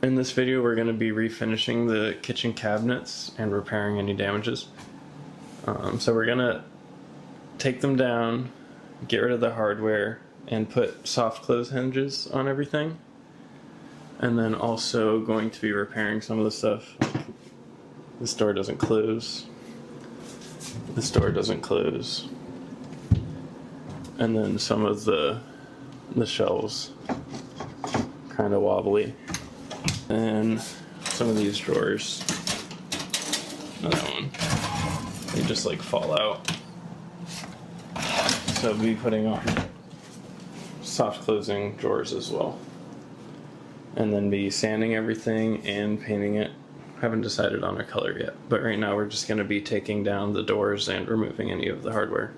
In this video we're going to be refinishing the kitchen cabinets and repairing any damages. So we're going to take them down, get rid of the hardware, and put soft close hinges on everything. And then also going to be repairing some of the stuff. This door doesn't close. This door doesn't close. And then some of the shelves kind of wobbly. And some of these drawers, another one, they just like fall out. So I'll be putting on soft closing drawers as well. And then be sanding everything and painting it. Haven't decided on a color yet, but right now we're just going to be taking down the doors and removing any of the hardware.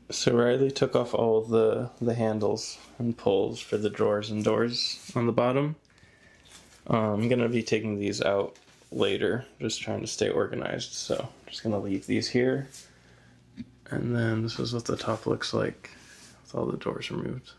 So Riley took off all the handles and pulls for the drawers and doors on the bottom. I'm going to be taking these out later, just trying to stay organized. So I'm just going to leave these here. And then this is what the top looks like with all the doors removed.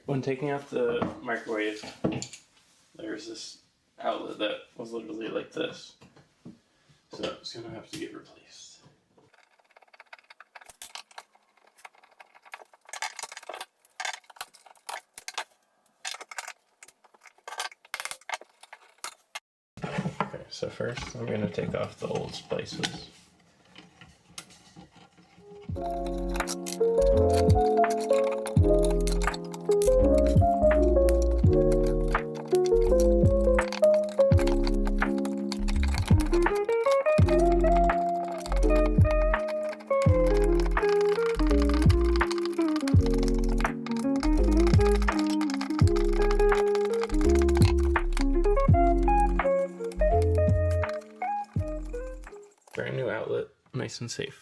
When taking out the microwave, there's this outlet that was literally like this. So it's going to have to get replaced. Okay, so first I'm going to take off the old splices. Brand new outlet, nice and safe.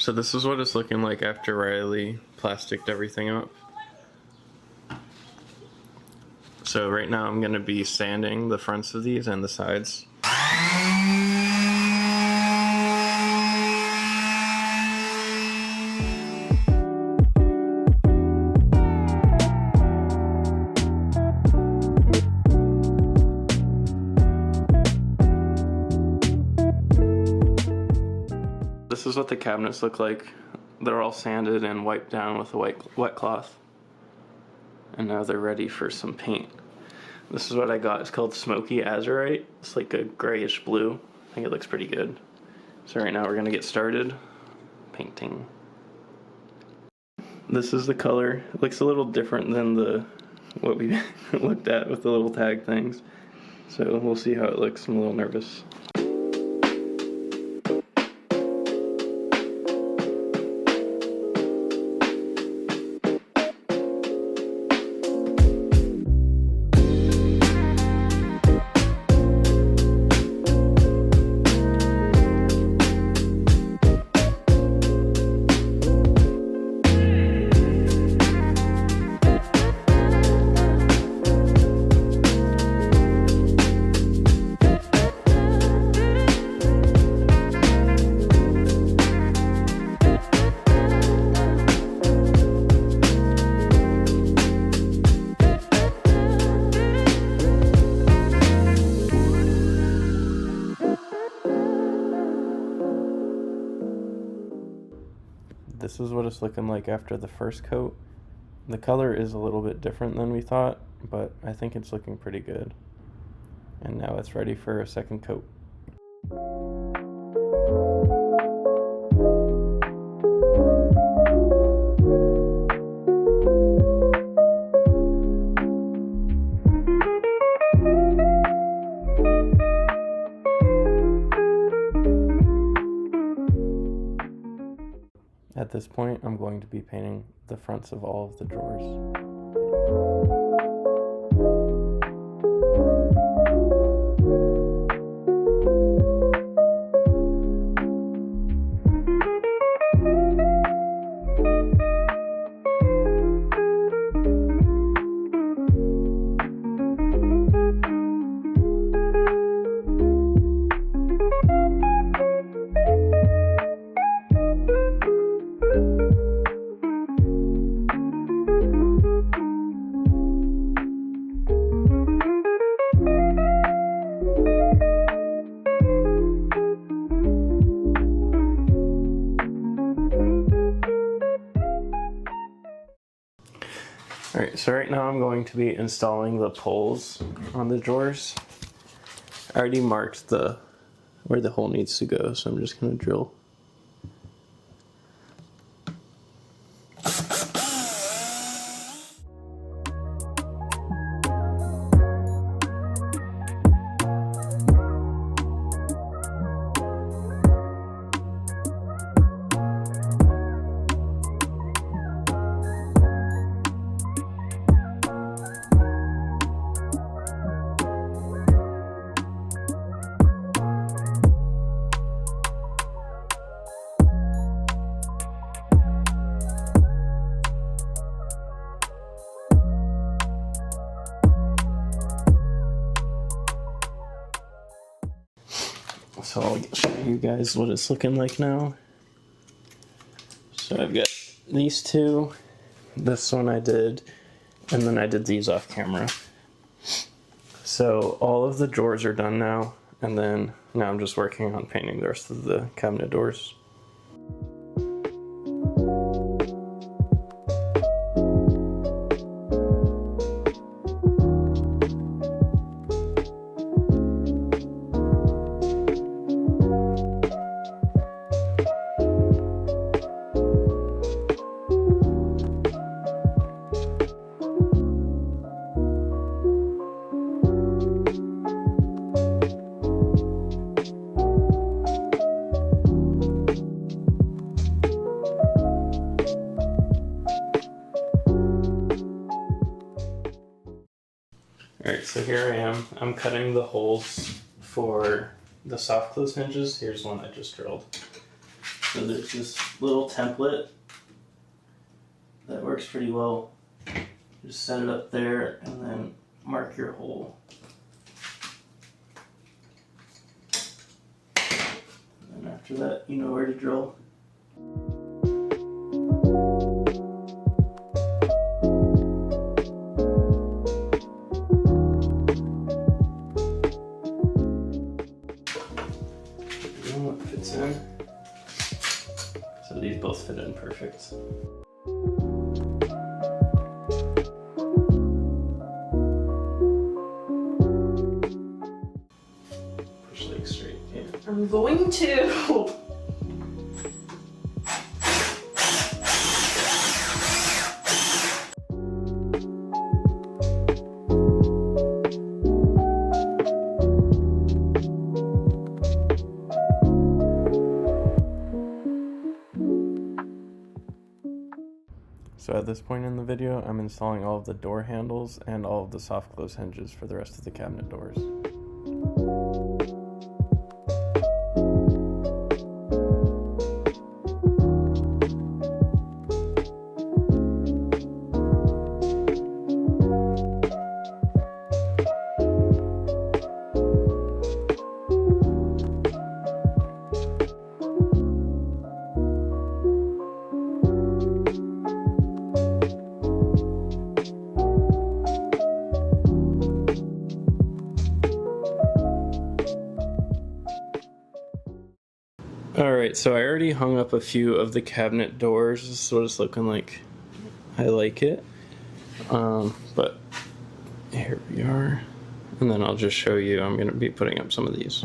So this is what it's looking like after Riley plasticed everything up. So right now I'm going to be sanding the fronts of these and the sides. This is what the cabinets look like. They're all sanded and wiped down with a wet cloth. And now they're ready for some paint. This is what I got. It's called Smoky Azurite. It's like a grayish blue. I think it looks pretty good. So right now we're gonna get started painting. This is the color. It looks a little different than what we looked at with the little tag things. So we'll see how it looks. I'm a little nervous. This is what it's looking like after the first coat. The color is a little bit different than we thought, but I think it's looking pretty good. And now it's ready for a second coat. At this point, I'm going to be painting the fronts of all of the drawers. Alright, so right now I'm going to be installing the poles on the drawers. I already marked where the hole needs to go, so I'm just going to drill. So I'll show you guys what it's looking like now. So I've got these two, this one I did, and then I did these off camera. So all of the drawers are done now, and then now I'm just working on painting the rest of the cabinet doors. Alright, so here I am. I'm cutting the holes for the soft close hinges. Here's one I just drilled. So there's this little template that works pretty well. Just set it up there and then mark your hole. And then after that, you know where to drill. What fits in. So these both fit in perfect. Push legs straight. Yeah. I'm going to. So at this point in the video, I'm installing all of the door handles and all of the soft close hinges for the rest of the cabinet doors. Alright, so I already hung up a few of the cabinet doors. This is what it's looking like. I like it. But here we are. And then I'll just show you, I'm going to be putting up some of these.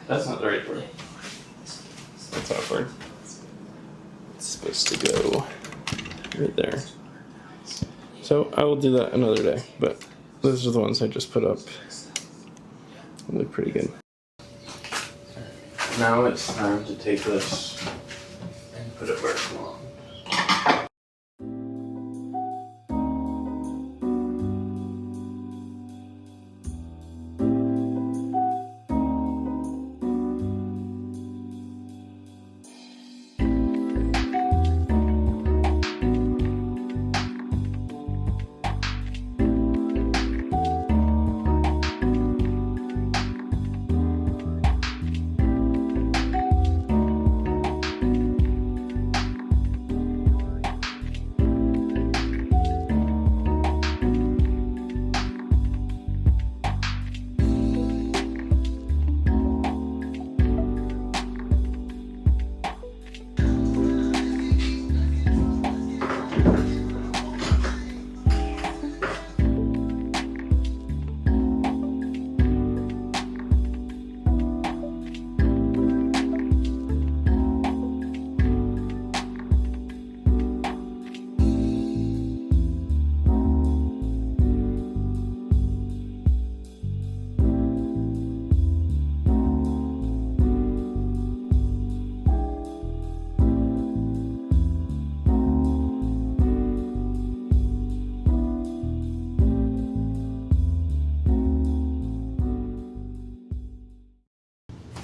That's not the right word. That's awkward. It's supposed to go right there. So I will do that another day, but those are the ones I just put up. They look pretty good. Now it's time to take this and put it where it belongs.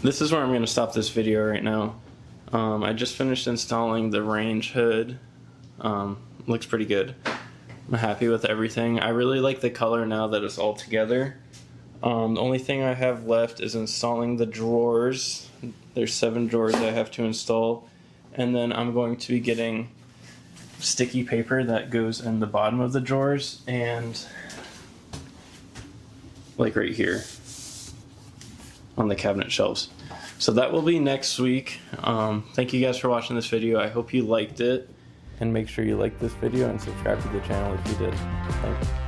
This is where I'm going to stop this video right now. I just finished installing the range hood. Looks pretty good. I'm happy with everything. I really like the color now that it's all together. The only thing I have left is installing the drawers. There's 7 drawers I have to install. And then I'm going to be getting sticky paper that goes in the bottom of the drawers and like right here on the cabinet shelves. So that will be next week. Thank you guys for watching this video. I hope you liked it. And make sure you like this video and subscribe to the channel if you did. Thanks.